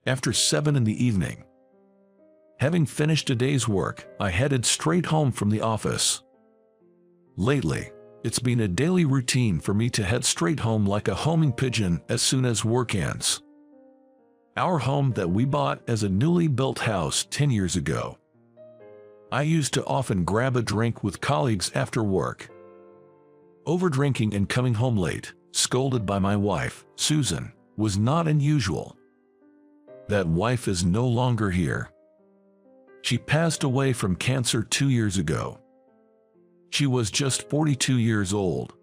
after 7 in the evening. Having finished a day's work, I headed straight home from the office. Lately, it's been a daily routine for me to head straight home like a homing pigeon as soon as work ends. Our home that we bought as a newly built house 10 years ago. I used to often grab a drink with colleagues after work. Overdrinking and coming home late, scolded by my wife, Susan, was not unusual. That wife is no longer here. She passed away from cancer 2 years ago. She was just 42 years old.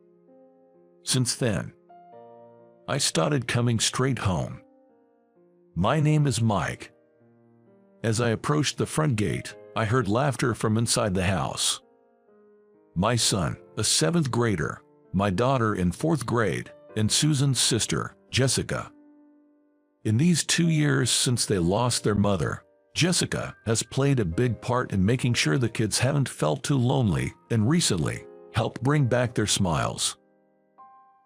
Since then, I started coming straight home. My name is Mike. As I approached the front gate, I heard laughter from inside the house. My son, a 7th grader, my daughter in 4th grade, and Susan's sister, Jessica. In these 2 years since they lost their mother, Jessica has played a big part in making sure the kids haven't felt too lonely and recently helped bring back their smiles.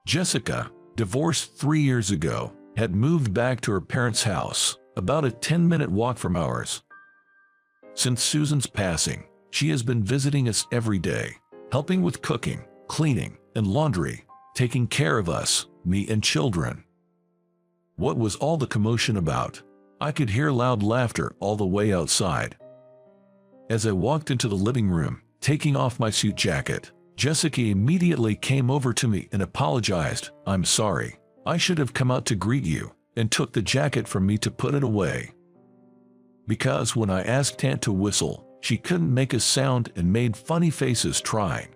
Jessica, divorced 3 years ago, had moved back to her parents' house, about a 10-minute walk from ours. Since Susan's passing, she has been visiting us every day, helping with cooking, cleaning, and laundry, taking care of us, me and children. What was all the commotion about? I could hear loud laughter all the way outside. As I walked into the living room, taking off my suit jacket, Jessica immediately came over to me and apologized. "I'm sorry. I should have come out to greet you," and took the jacket from me to put it away. Because when I asked Aunt to whistle, she couldn't make a sound and made funny faces trying.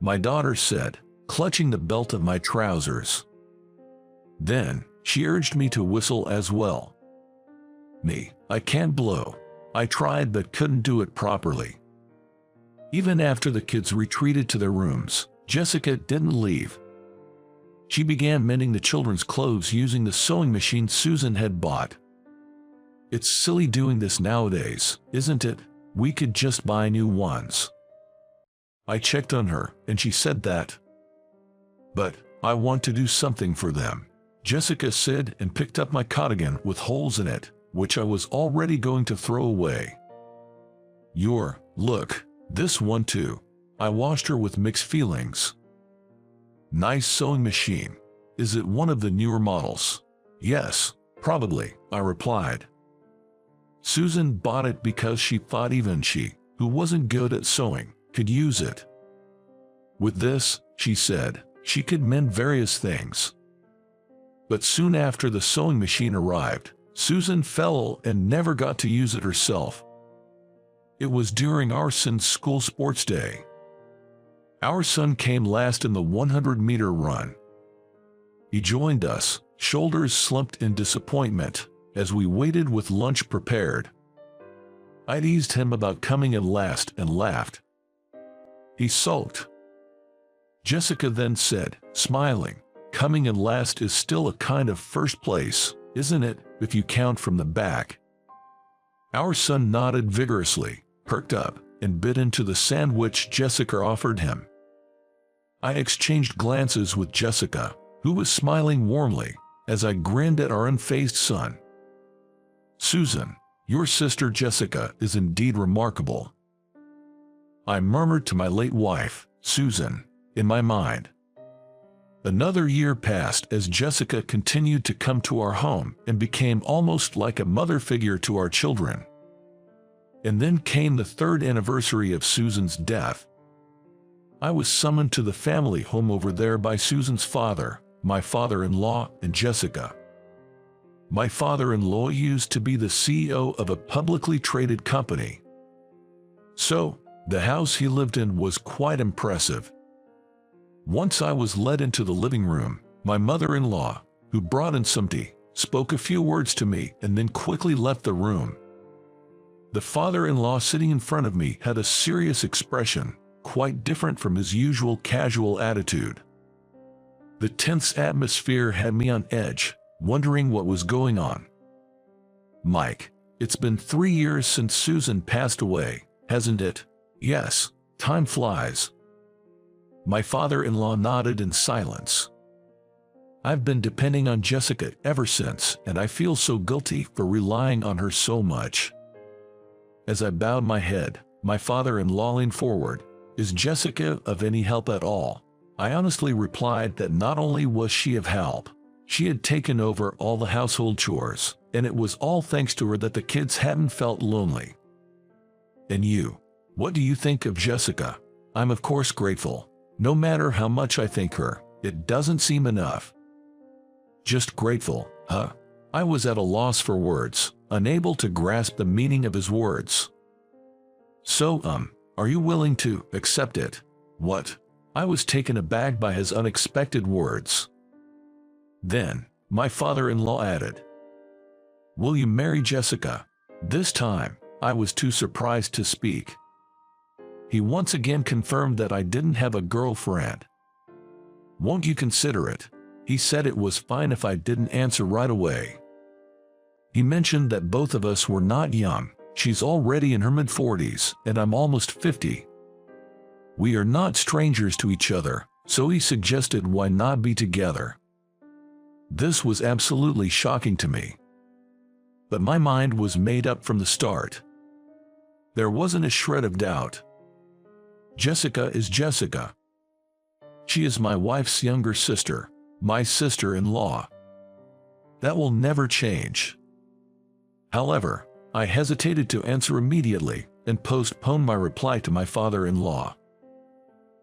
My daughter said, clutching the belt of my trousers. Then, she urged me to whistle as well. Me, I can't blow. I tried but couldn't do it properly. Even after the kids retreated to their rooms, Jessica didn't leave. She began mending the children's clothes using the sewing machine Susan had bought. It's silly doing this nowadays, isn't it? We could just buy new ones. I checked on her, and she said that. "But I want to do something for them," Jessica said, and picked up my cardigan with holes in it, which I was already going to throw away. Look, this one too." I watched her with mixed feelings. "Nice sewing machine. Is it one of the newer models?" "Yes, probably," I replied. Susan bought it because she thought even she, who wasn't good at sewing, could use it. With this, she said, she could mend various things. But soon after the sewing machine arrived, Susan fell and never got to use it herself. It was during our son's school sports day. Our son came last in the 100-meter run. He joined us, shoulders slumped in disappointment, as we waited with lunch prepared. I teased him about coming in last and laughed. He sulked. Jessica then said, smiling, "Coming in last is still a kind of first place, isn't it, if you count from the back?" Our son nodded vigorously, perked up, and bit into the sandwich Jessica offered him. I exchanged glances with Jessica, who was smiling warmly, as I grinned at our unfazed son. "Susan, your sister Jessica is indeed remarkable," I murmured to my late wife, Susan, in my mind. Another year passed as Jessica continued to come to our home and became almost like a mother figure to our children. And then came the 3rd anniversary of Susan's death. I was summoned to the family home over there by Susan's father, my father-in-law, and Jessica. My father-in-law used to be the CEO of a publicly traded company. So, the house he lived in was quite impressive. Once I was led into the living room, my mother-in-law, who brought in some tea, spoke a few words to me and then quickly left the room. The father-in-law sitting in front of me had a serious expression, quite different from his usual casual attitude. The tense atmosphere had me on edge, wondering what was going on. "Mike, it's been 3 years since Susan passed away, hasn't it?" "Yes, time flies." My father-in-law nodded in silence. I've been depending on Jessica ever since, and I feel so guilty for relying on her so much." As I bowed my head, my father-in-law leaned forward. "Is Jessica of any help at all?" I honestly replied that not only was she of help, she had taken over all the household chores, and it was all thanks to her that the kids hadn't felt lonely. "And you? What do you think of Jessica?" "I'm of course grateful. No matter how much I thank her, it doesn't seem enough." "Just grateful, huh?" I was at a loss for words, unable to grasp the meaning of his words. "So, are you willing to accept it?" "What?" I was taken aback by his unexpected words. Then, my father-in-law added, "Will you marry Jessica?" This time, I was too surprised to speak. He once again confirmed that I didn't have a girlfriend. "Won't you consider it?" He said it was fine if I didn't answer right away. He mentioned that both of us were not young. She's already in her mid-40s, and I'm almost 50. We are not strangers to each other, so he suggested why not be together. This was absolutely shocking to me. But my mind was made up from the start. There wasn't a shred of doubt. Jessica is Jessica. She is my wife's younger sister, my sister-in-law. That will never change. However, I hesitated to answer immediately and postponed my reply to my father-in-law.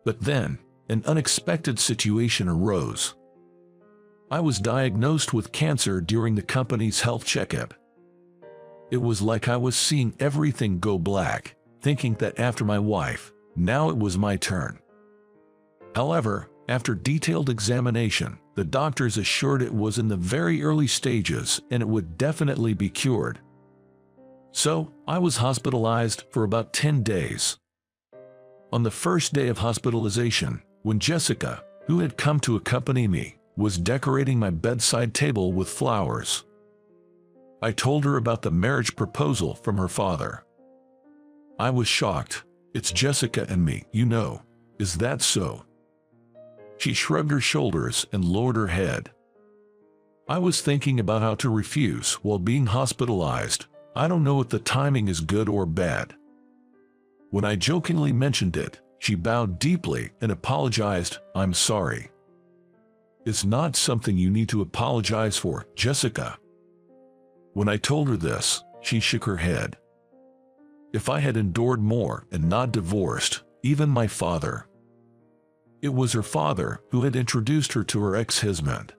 But then, an unexpected situation arose. I was diagnosed with cancer during the company's health checkup. It was like I was seeing everything go black, thinking that after my wife, now it was my turn. However, after detailed examination, the doctors assured it was in the very early stages and it would definitely be cured. So, I was hospitalized for about 10 days. On the first day of hospitalization, when Jessica, who had come to accompany me, was decorating my bedside table with flowers, I told her about the marriage proposal from her father. I was shocked. "It's Jessica and me, you know. Is that so?" She shrugged her shoulders and lowered her head. I was thinking about how to refuse while being hospitalized. I don't know if the timing is good or bad. When I jokingly mentioned it, she bowed deeply and apologized. "I'm sorry. It's not something you need to apologize for, Jessica." When I told her this, she shook her head. If I had endured more and not divorced, even my father. It was her father who had introduced her to her ex-husband.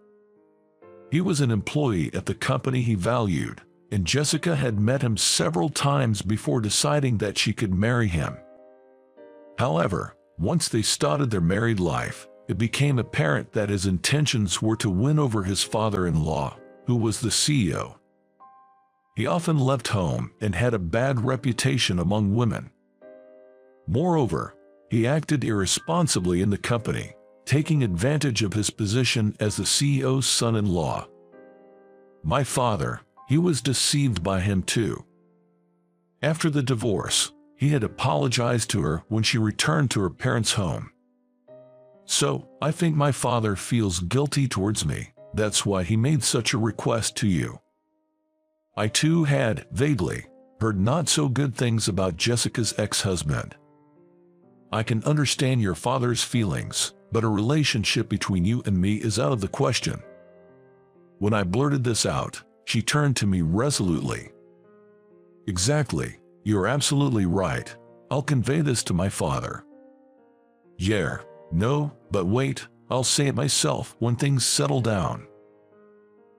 He was an employee at the company he valued, and Jessica had met him several times before deciding that she could marry him. However, once they started their married life, it became apparent that his intentions were to win over his father-in-law, who was the CEO. He often left home and had a bad reputation among women. Moreover, he acted irresponsibly in the company, taking advantage of his position as the CEO's son-in-law. My father, he was deceived by him too. After the divorce, he had apologized to her when she returned to her parents' home. So, I think my father feels guilty towards me. That's why he made such a request to you. I too had, vaguely, heard not so good things about Jessica's ex-husband. I can understand your father's feelings, but a relationship between you and me is out of the question. When I blurted this out, she turned to me resolutely. Exactly, you're absolutely right. I'll convey this to my father. Yeah, no, but wait, I'll say it myself when things settle down.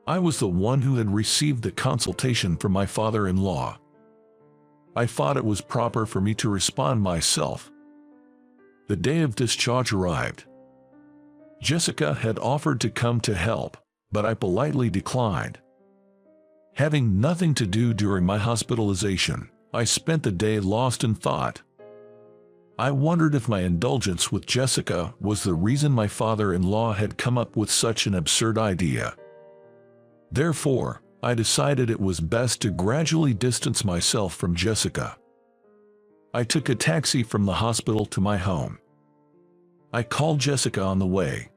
I was the one who had received the consultation from my father-in-law. I thought it was proper for me to respond myself. The day of discharge arrived. Jessica had offered to come to help, but I politely declined. Having nothing to do during my hospitalization, I spent the day lost in thought. I wondered if my indulgence with Jessica was the reason my father-in-law had come up with such an absurd idea. Therefore, I decided it was best to gradually distance myself from Jessica. I took a taxi from the hospital to my home. I called Jessica on the way.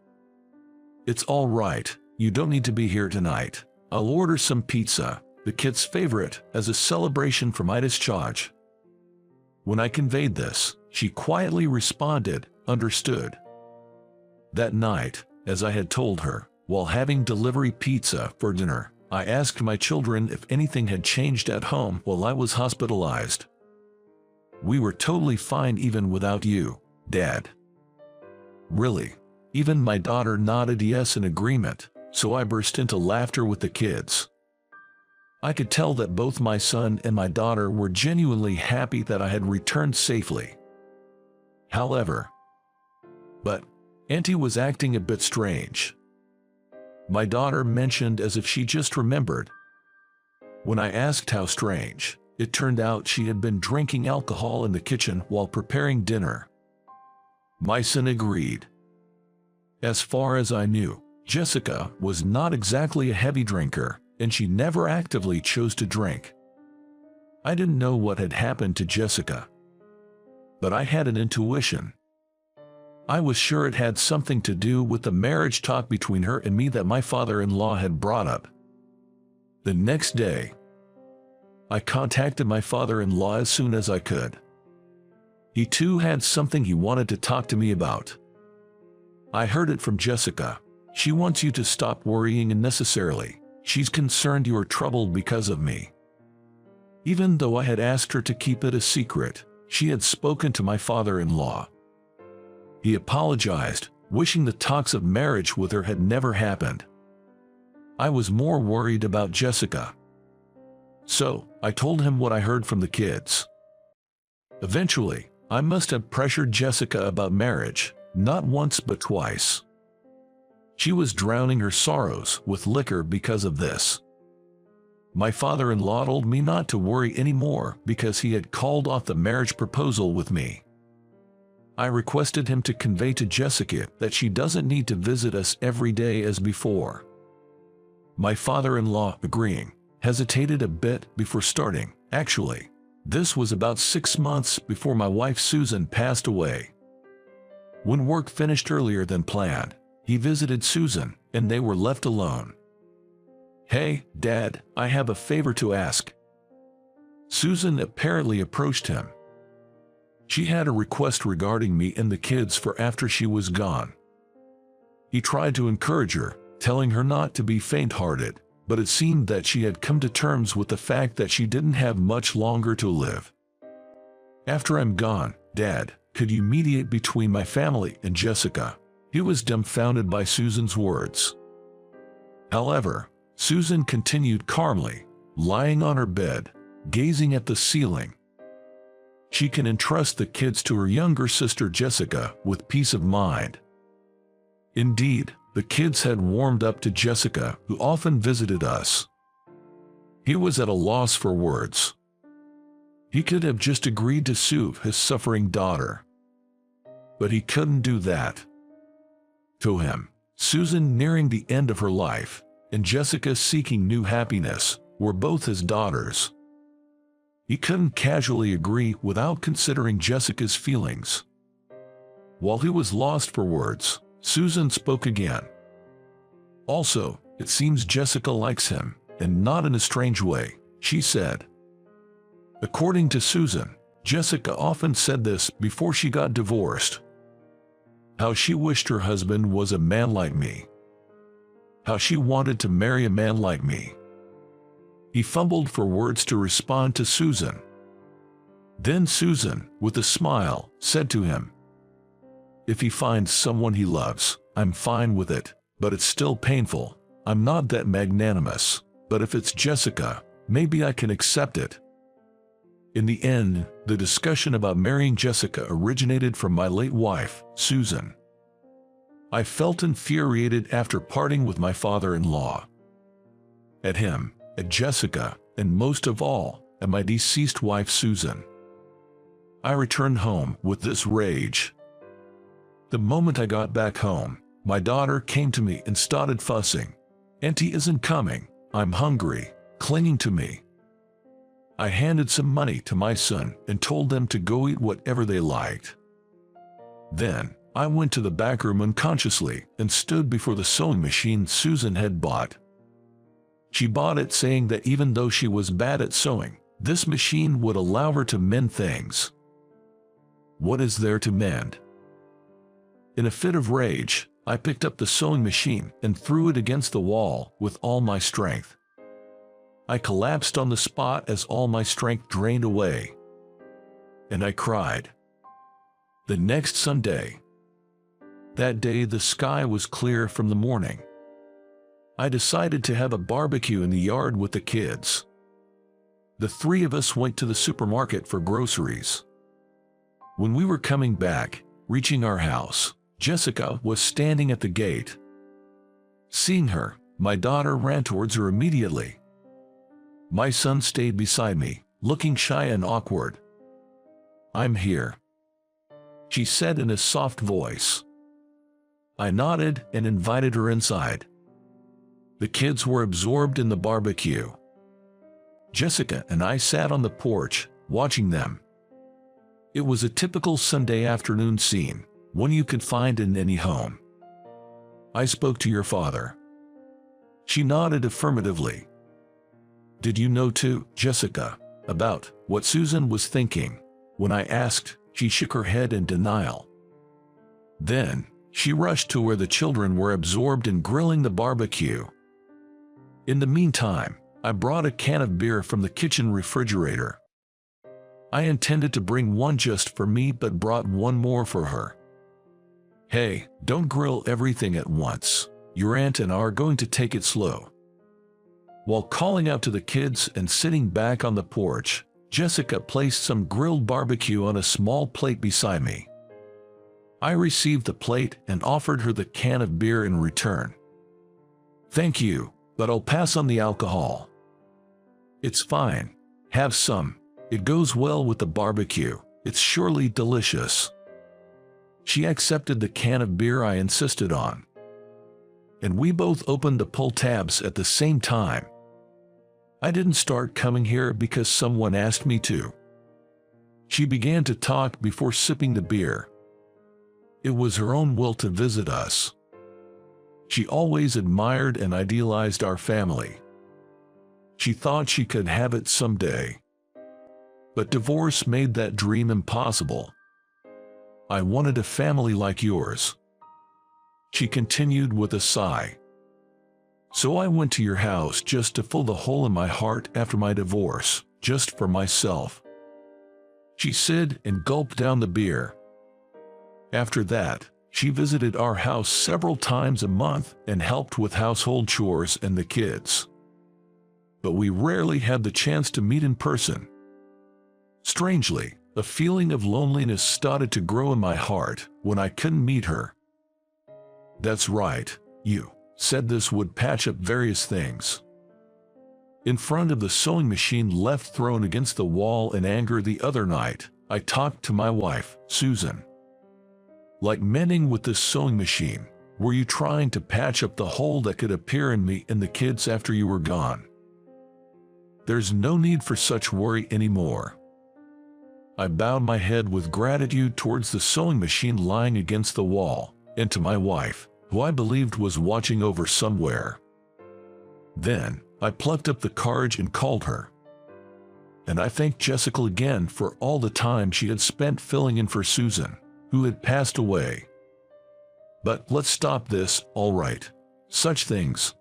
"It's all right, you don't need to be here tonight. I'll order some pizza, the kid's favorite, as a celebration for my discharge." When I conveyed this, she quietly responded, "Understood." That night, as I had told her, while having delivery pizza for dinner, I asked my children if anything had changed at home while I was hospitalized. "We were totally fine even without you, Dad." "Really?" Even my daughter nodded yes in agreement, so I burst into laughter with the kids. I could tell that both my son and my daughter were genuinely happy that I had returned safely. However, Auntie was acting a bit strange. My daughter mentioned as if she just remembered. When I asked how strange, it turned out she had been drinking alcohol in the kitchen while preparing dinner. My son agreed. As far as I knew, Jessica was not exactly a heavy drinker, and she never actively chose to drink. I didn't know what had happened to Jessica, but I had an intuition. I was sure it had something to do with the marriage talk between her and me that my father-in-law had brought up. The next day, I contacted my father-in-law as soon as I could. He too had something he wanted to talk to me about. "I heard it from Jessica. She wants you to stop worrying unnecessarily. She's concerned you are troubled because of me." Even though I had asked her to keep it a secret, she had spoken to my father-in-law. He apologized, wishing the talks of marriage with her had never happened. I was more worried about Jessica. So, I told him what I heard from the kids. Eventually, I must have pressured Jessica about marriage, not once but twice. She was drowning her sorrows with liquor because of this. My father-in-law told me not to worry anymore because he had called off the marriage proposal with me. I requested him to convey to Jessica that she doesn't need to visit us every day as before. My father-in-law, agreeing, hesitated a bit before starting. Actually, this was about 6 months before my wife Susan passed away. When work finished earlier than planned, he visited Susan, and they were left alone. "Hey, Dad, I have a favor to ask." Susan apparently approached him. She had a request regarding me and the kids for after she was gone. He tried to encourage her, telling her not to be faint-hearted, but it seemed that she had come to terms with the fact that she didn't have much longer to live. "After I'm gone, Dad, could you mediate between my family and Jessica?" He was dumbfounded by Susan's words. However, Susan continued calmly, lying on her bed, gazing at the ceiling. She can entrust the kids to her younger sister Jessica with peace of mind. Indeed, the kids had warmed up to Jessica, who often visited us. He was at a loss for words. He could have just agreed to soothe his suffering daughter. But he couldn't do that. To him, Susan nearing the end of her life, and Jessica seeking new happiness, were both his daughters. He couldn't casually agree without considering Jessica's feelings. While he was lost for words, Susan spoke again. "Also, it seems Jessica likes him, and not in a strange way," she said. According to Susan, Jessica often said this before she got divorced. How she wished her husband was a man like me. How she wanted to marry a man like me. He fumbled for words to respond to Susan. Then Susan, with a smile, said to him, "If he finds someone he loves, I'm fine with it, but it's still painful. I'm not that magnanimous, but if it's Jessica, maybe I can accept it." In the end, the discussion about marrying Jessica originated from my late wife, Susan. I felt infuriated after parting with my father-in-law. At him, at Jessica, and most of all, at my deceased wife Susan. I returned home with this rage. The moment I got back home, my daughter came to me and started fussing. "Auntie isn't coming, I'm hungry," clinging to me. I handed some money to my son and told them to go eat whatever they liked. Then, I went to the back room unconsciously and stood before the sewing machine Susan had bought. She bought it saying that even though she was bad at sewing, this machine would allow her to mend things. What is there to mend? In a fit of rage, I picked up the sewing machine and threw it against the wall with all my strength. I collapsed on the spot as all my strength drained away. And I cried. The next Sunday. That day the sky was clear from the morning. I decided to have a barbecue in the yard with the kids. The three of us went to the supermarket for groceries. When we were coming back, reaching our house, Jessica was standing at the gate. Seeing her, my daughter ran towards her immediately. My son stayed beside me, looking shy and awkward. "I'm here," she said in a soft voice. I nodded and invited her inside. The kids were absorbed in the barbecue. Jessica and I sat on the porch, watching them. It was a typical Sunday afternoon scene, one you could find in any home. "I spoke to your father." She nodded affirmatively. "Did you know too, Jessica, about what Susan was thinking?" When I asked, she shook her head in denial. Then, she rushed to where the children were absorbed in grilling the barbecue. In the meantime, I brought a can of beer from the kitchen refrigerator. I intended to bring one just for me but brought one more for her. "Hey, don't grill everything at once. Your aunt and I are going to take it slow." While calling out to the kids and sitting back on the porch, Jessica placed some grilled barbecue on a small plate beside me. I received the plate and offered her the can of beer in return. "Thank you, but I'll pass on the alcohol." "It's fine. Have some. It goes well with the barbecue. It's surely delicious." She accepted the can of beer I insisted on. And we both opened the pull tabs at the same time. I didn't start coming here because someone asked me to. She began to talk before sipping the beer. It was her own will to visit us. She always admired and idealized our family. She thought she could have it someday. But divorce made that dream impossible. "I wanted a family like yours," she continued with a sigh. "So I went to your house just to fill the hole in my heart after my divorce, just for myself," she said and gulped down the beer. After that, she visited our house several times a month and helped with household chores and the kids. But we rarely had the chance to meet in person. Strangely, a feeling of loneliness started to grow in my heart when I couldn't meet her. "That's right, you said this would patch up various things." In front of the sewing machine left thrown against the wall in anger the other night, I talked to my wife, Susan. "Like mending with this sewing machine, were you trying to patch up the hole that could appear in me and the kids after you were gone? There's no need for such worry anymore." I bowed my head with gratitude towards the sewing machine lying against the wall, and to my wife, who I believed was watching over somewhere. Then, I plucked up the courage and called her. And I thanked Jessica again for all the time she had spent filling in for Susan, who had passed away. But let's stop this, all right? Such things.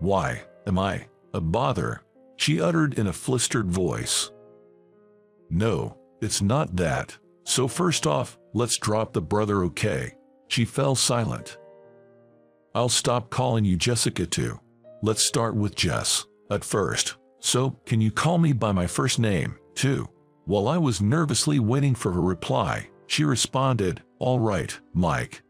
"Why, am I a bother?" she uttered in a flustered voice. "No, it's not that. So first off, let's drop the brother, okay?" She fell silent. "I'll stop calling you Jessica too. Let's start with Jess at first. So, can you call me by my first name, too?" While I was nervously waiting for her reply, she responded, "All right, Mike."